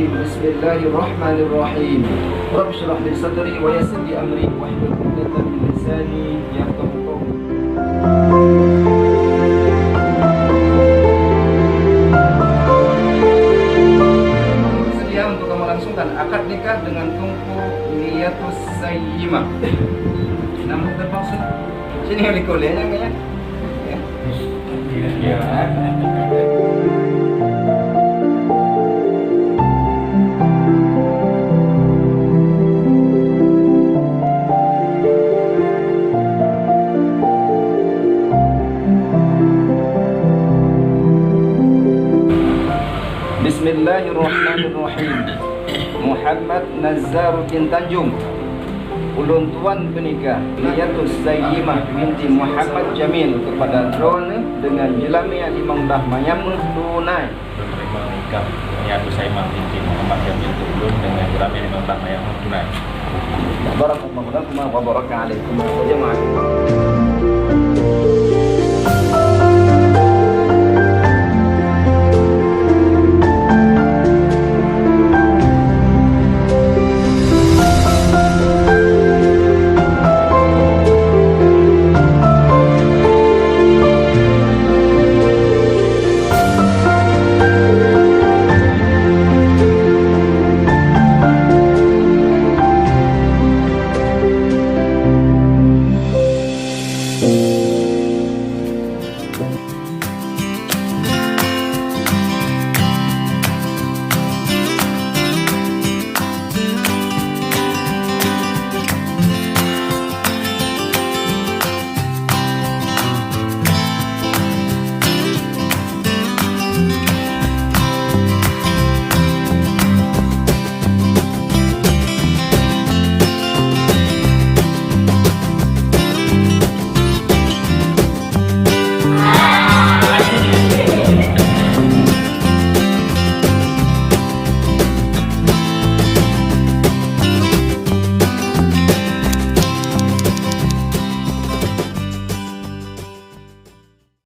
الرجيم بسم الله الرحمن الرحيم رب اشرح لي صدري ويسر لي أمري واحلل عقدة من لساني يفقهوا قولي. Bersedia untuk kamu langsungkan akad nikah dengan Tunku Niyatus Sayyimah. Nama termaksud sini yang dikolenya kan ya? Ya. Bismillahirrahmanirrahim. Muhammad Nazzaruddin Tanjung, ulun tuan penikah Niyatus Sayyimah binti Muhammad Jamil kepada drone dengan jelami yang dimangdah mayam tunai. Menerima nikah Niyatus Sayyimah binti Muhammad Jamil ulun dengan jelami yang dimangdah mayam tunai. Barakallahu lakum wa baraka alaikum wa jama'a.